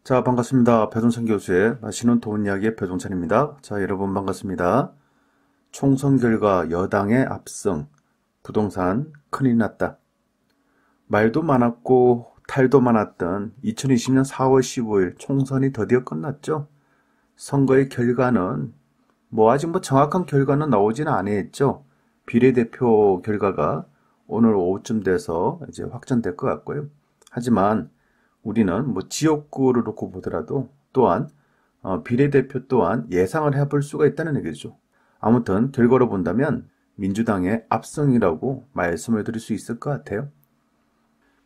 자, 반갑습니다. 배종찬 교수의 맛있는 좋은 이야기의 배종찬입니다. 자, 여러분 반갑습니다. 총선 결과 여당의 압승, 부동산 큰일 났다. 말도 많았고 탈도 많았던 2020년 4월 15일 총선이 드디어 끝났죠. 선거의 결과는 아직 정확한 결과는 나오지는 않았죠. 비례대표 결과가 오늘 오후쯤 돼서 이제 확정될 것 같고요. 하지만 우리는 지역구를 놓고 보더라도 또한 비례대표 또한 예상을 해볼 수가 있다는 얘기죠. 아무튼 결과로 본다면 민주당의 압승이라고 말씀을 드릴 수 있을 것 같아요.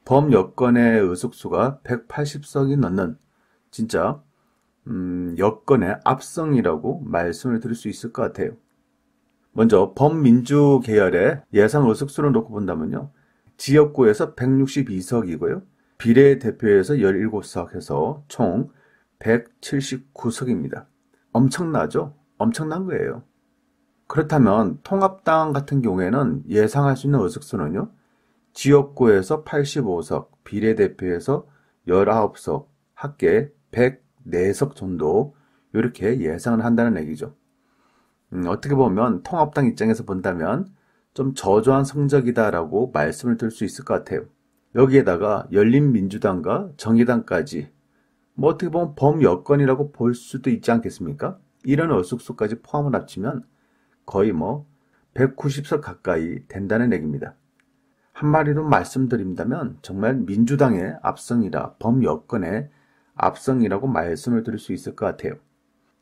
범여권의 의석수가 180석이 넘는 진짜 여권의 압승이라고 말씀을 드릴 수 있을 것 같아요. 먼저 범민주 계열의 예상 의석수를 놓고 본다면요. 지역구에서 162석이고요. 비례대표에서 17석 해서 총 179석입니다. 엄청나죠? 엄청난 거예요. 그렇다면 통합당 같은 경우에는 예상할 수 있는 의석수는요. 지역구에서 85석, 비례대표에서 19석, 합계 104석 정도 이렇게 예상을 한다는 얘기죠. 어떻게 보면 통합당 입장에서 본다면 좀 저조한 성적이다라고 말씀을 드릴 수 있을 것 같아요. 여기에다가 열린민주당과 정의당까지 어떻게 보면 범여권이라고 볼 수도 있지 않겠습니까? 이런 의석수까지 포함을 합치면 거의 190석 가까이 된다는 얘기입니다. 한마디로 말씀드린다면 정말 민주당의 압승이라 범여권의 압승이라고 말씀을 드릴 수 있을 것 같아요.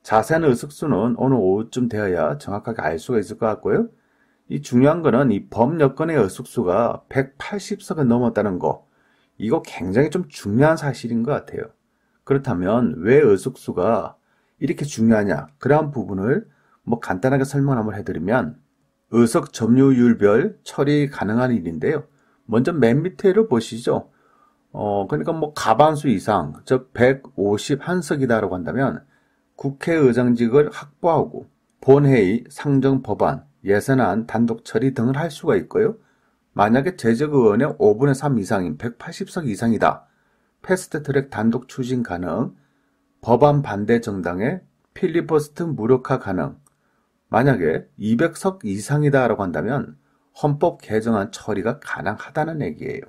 자세한 의석수는 오늘 오후쯤 되어야 정확하게 알 수가 있을 것 같고요. 이 중요한 거는 이 범여권의 의석수가 180석을 넘었다는 거, 이거 굉장히 좀 중요한 사실인 것 같아요. 그렇다면 왜 의석수가 이렇게 중요하냐? 그러한 부분을 간단하게 설명 한번 해드리면 의석 점유율별 처리 가능한 일인데요. 먼저 맨 밑에를 보시죠. 그러니까 과반수 이상, 즉 151석이다라고 한다면 국회의장직을 확보하고 본회의, 상정 법안, 예산안 단독 처리 등을 할 수가 있고요. 만약에 재적의원의 5분의 3 이상인 180석 이상이다. 패스트트랙 단독 추진 가능, 법안 반대 정당의 필리버스트 무력화 가능, 만약에 200석 이상이다라고 한다면 헌법 개정안 처리가 가능하다는 얘기예요.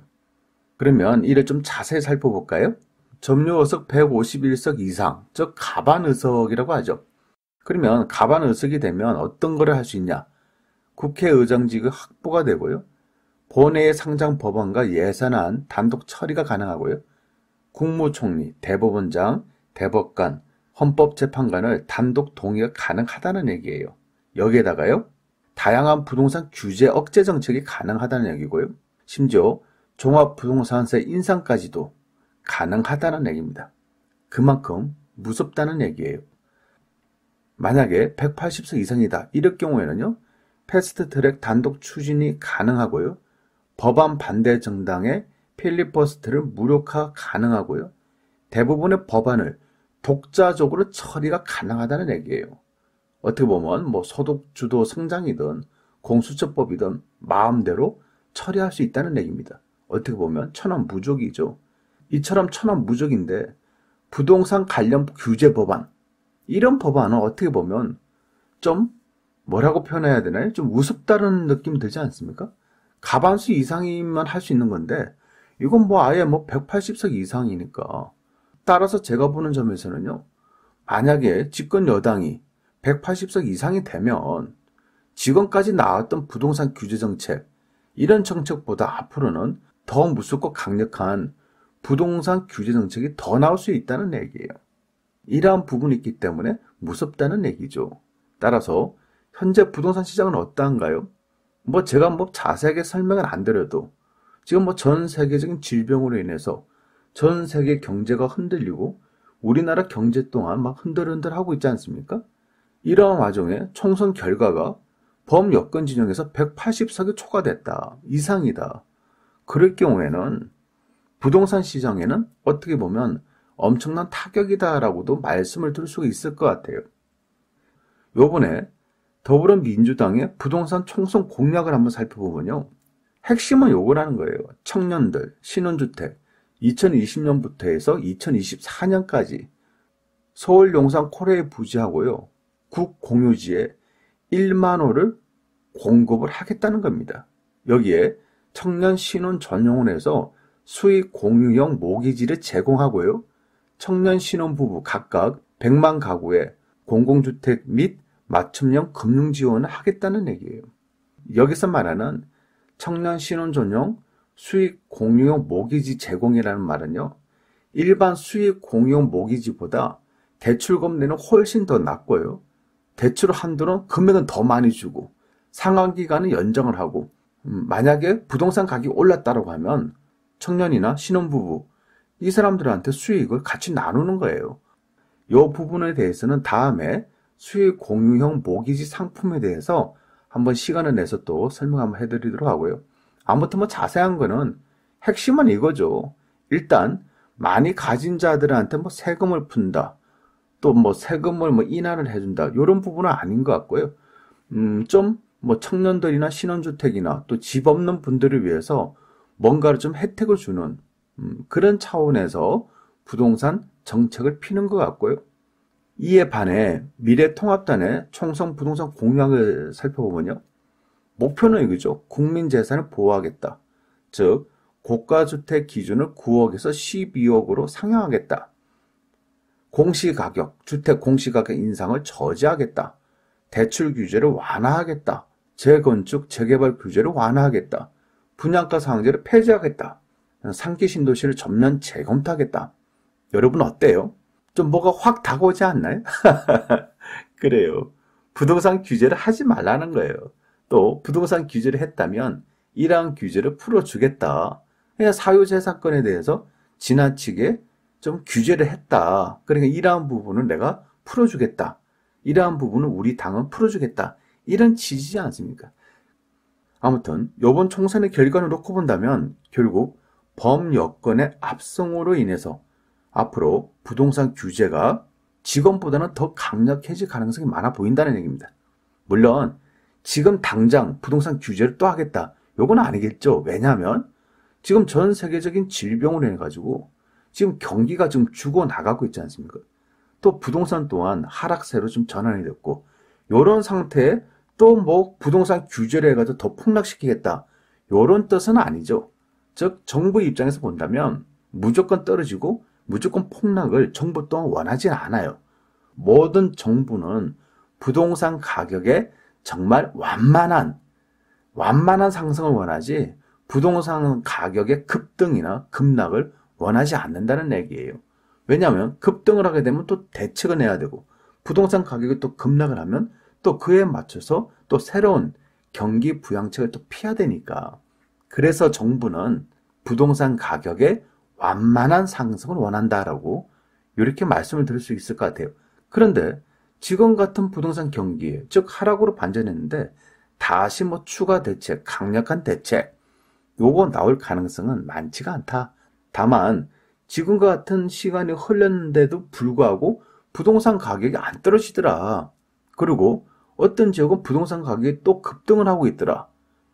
그러면 이를 좀 자세히 살펴볼까요? 점유의석 151석 이상, 즉 과반의석이라고 하죠. 그러면 과반의석이 되면 어떤 거를 할 수 있냐? 국회의장직의 확보가 되고요. 본회의 상장 법안과 예산안 단독 처리가 가능하고요. 국무총리, 대법원장, 대법관, 헌법재판관을 단독 동의가 가능하다는 얘기예요. 여기에다가요. 다양한 부동산 규제 억제 정책이 가능하다는 얘기고요. 심지어 종합부동산세 인상까지도 가능하다는 얘기입니다. 그만큼 무섭다는 얘기예요. 만약에 180석 이상이다. 이럴 경우에는요. 패스트트랙 단독 추진이 가능하고요. 법안 반대 정당의 필리버스트를 무력화 가능하고요. 대부분의 법안을 독자적으로 처리가 가능하다는 얘기예요. 어떻게 보면 소득주도 성장이든 공수처법이든 마음대로 처리할 수 있다는 얘기입니다. 어떻게 보면 천하무적이죠. 이처럼 천하무적인데 부동산 관련 규제 법안, 이런 법안은 어떻게 보면 좀 뭐라고 표현해야 되나요? 좀 우습다는 느낌이 들지 않습니까? 과반수 이상이면 할 수 있는 건데 이건 아예 180석 이상이니까. 따라서 제가 보는 점에서는요. 만약에 집권 여당이 180석 이상이 되면 지금까지 나왔던 부동산 규제 정책, 이런 정책보다 앞으로는 더 무섭고 강력한 부동산 규제 정책이 더 나올 수 있다는 얘기예요. 이러한 부분이 있기 때문에 무섭다는 얘기죠. 따라서 현재 부동산 시장은 어떠한가요? 제가 자세하게 설명을 안 드려도 지금 전 세계적인 질병으로 인해서 전 세계 경제가 흔들리고 우리나라 경제 또한 흔들흔들하고 있지 않습니까? 이러한 와중에 총선 결과가 범여권 진영에서 180석이 초과됐다. 이상이다. 그럴 경우에는 부동산 시장에는 어떻게 보면 엄청난 타격이다라고도 말씀을 드릴 수가 있을 것 같아요. 요번에 더불어민주당의 부동산 총선 공약을 한번 살펴보면요. 핵심은 요거라는 거예요. 청년들, 신혼주택, 2020년부터 해서 2024년까지 서울 용산 코레일 부지하고요, 국공유지에 1만 호를 공급을 하겠다는 겁니다. 여기에 청년 신혼 전용원에서 수익 공유형 모기지를 제공하고요, 청년 신혼부부 각각 100만 가구에 공공주택 및 맞춤형 금융 지원을 하겠다는 얘기예요. 여기서 말하는 청년 신혼 전용 수익 공유형 모기지 제공이라는 말은요, 일반 수익 공유형 모기지보다 대출 금리는 훨씬 더 낮고요, 대출 한도는 금액은 더 많이 주고 상환기간은 연장을 하고, 만약에 부동산 가격이 올랐다고 하면 청년이나 신혼부부 이 사람들한테 수익을 같이 나누는 거예요. 이 부분에 대해서는 다음에 수익 공유형 모기지 상품에 대해서 한번 시간을 내서 또 설명 한번 해드리도록 하고요. 아무튼 뭐 자세한 거는 핵심은 이거죠. 일단 많이 가진 자들한테 뭐 세금을 푼다, 또 뭐 세금을 뭐 인하를 해준다, 이런 부분은 아닌 것 같고요. 좀 뭐 청년들이나 신혼주택이나 또 집 없는 분들을 위해서 뭔가를 좀 혜택을 주는 그런 차원에서 부동산 정책을 피는 것 같고요. 이에 반해 미래통합단의 총선 부동산 공약을 살펴보면요, 목표는 이거죠. 국민 재산을 보호하겠다. 즉 고가주택 기준을 9억에서 12억으로 상향하겠다. 공시가격, 주택 공시가격 인상을 저지하겠다. 대출 규제를 완화하겠다. 재건축, 재개발 규제를 완화하겠다. 분양가 상한제를 폐지하겠다. 3기 신도시를 전면 재검토하겠다. 여러분 어때요? 좀 뭐가 확 다가오지 않나요? 그래요. 부동산 규제를 하지 말라는 거예요. 또 부동산 규제를 했다면 이러한 규제를 풀어주겠다. 그냥 사유재산권에 대해서 지나치게 좀 규제를 했다. 그러니까 이러한 부분은 내가 풀어주겠다. 이러한 부분은 우리 당은 풀어주겠다. 이런 취지지 않습니까? 아무튼 이번 총선의 결과를 놓고 본다면 결국 범여권의 압승으로 인해서 앞으로 부동산 규제가 지금보다는 더 강력해질 가능성이 많아 보인다는 얘기입니다. 물론 지금 당장 부동산 규제를 또 하겠다, 요건 아니겠죠. 왜냐하면 지금 전 세계적인 질병으로 해가지고 지금 경기가 좀 죽어나가고 있지 않습니까? 또 부동산 또한 하락세로 좀 전환이 됐고, 이런 상태에 또 뭐 부동산 규제를 해가지고 더 폭락시키겠다, 이런 뜻은 아니죠. 즉 정부 입장에서 본다면 무조건 떨어지고 무조건 폭락을 정부 또한 원하지 않아요. 모든 정부는 부동산 가격에 정말 완만한 상승을 원하지 부동산 가격의 급등이나 급락을 원하지 않는다는 얘기예요. 왜냐하면 급등을 하게 되면 또 대책을 내야 되고, 부동산 가격이 또 급락을 하면 또 그에 맞춰서 또 새로운 경기 부양책을 또 피해야 되니까. 그래서 정부는 부동산 가격의 완만한 상승을 원한다라고 이렇게 말씀을 드릴 수 있을 것 같아요. 그런데 지금 같은 부동산 경기에, 즉 하락으로 반전했는데 다시 뭐 추가 대책, 강력한 대책 요거 나올 가능성은 많지가 않다. 다만 지금과 같은 시간이 흘렀는데도 불구하고 부동산 가격이 안 떨어지더라. 그리고 어떤 지역은 부동산 가격이 또 급등을 하고 있더라.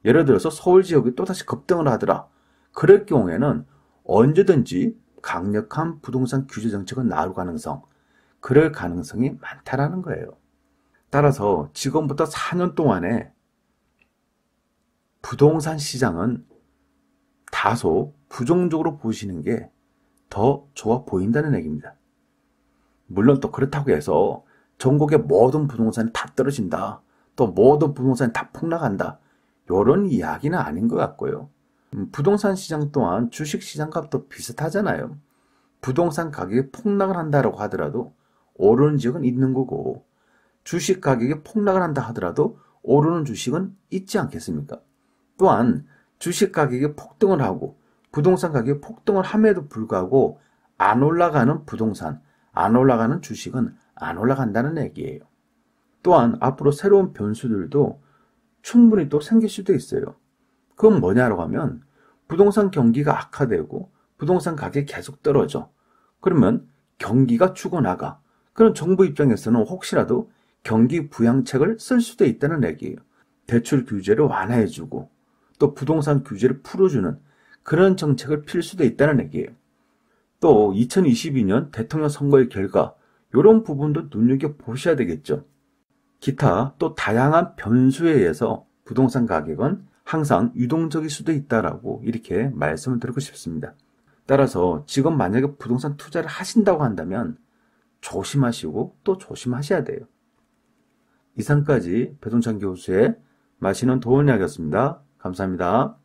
예를 들어서 서울 지역이 또다시 급등을 하더라. 그럴 경우에는 언제든지 강력한 부동산 규제 정책은 나올 가능성, 그럴 가능성이 많다라는 거예요. 따라서 지금부터 4년 동안에 부동산 시장은 다소 부정적으로 보시는 게 더 좋아 보인다는 얘기입니다. 물론 또 그렇다고 해서 전국의 모든 부동산이 다 떨어진다, 또 모든 부동산이 다 폭락한다, 이런 이야기는 아닌 것 같고요. 부동산 시장 또한 주식시장과 비슷하잖아요. 부동산 가격이 폭락을 한다고 하더라도 오르는 지역은 있는 거고, 주식 가격이 폭락을 한다 하더라도 오르는 주식은 있지 않겠습니까? 또한 주식 가격이 폭등을 하고 부동산 가격이 폭등을 함에도 불구하고 안 올라가는 부동산, 안 올라가는 주식은 안 올라간다는 얘기예요. 또한 앞으로 새로운 변수들도 충분히 또 생길 수도 있어요. 그건 뭐냐라고 하면 부동산 경기가 악화되고 부동산 가격이 계속 떨어져. 그러면 경기가 죽어나가. 그럼 정부 입장에서는 혹시라도 경기 부양책을 쓸 수도 있다는 얘기예요. 대출 규제를 완화해주고 또 부동산 규제를 풀어주는 그런 정책을 필 수도 있다는 얘기예요. 또 2022년 대통령 선거의 결과 이런 부분도 눈여겨보셔야 되겠죠. 기타 또 다양한 변수에 의해서 부동산 가격은 항상 유동적일 수도 있다라고 이렇게 말씀을 드리고 싶습니다. 따라서 지금 만약에 부동산 투자를 하신다고 한다면 조심하시고 또 조심하셔야 돼요. 이상까지 배동찬 교수의 마시는 도원 이야기였습니다. 감사합니다.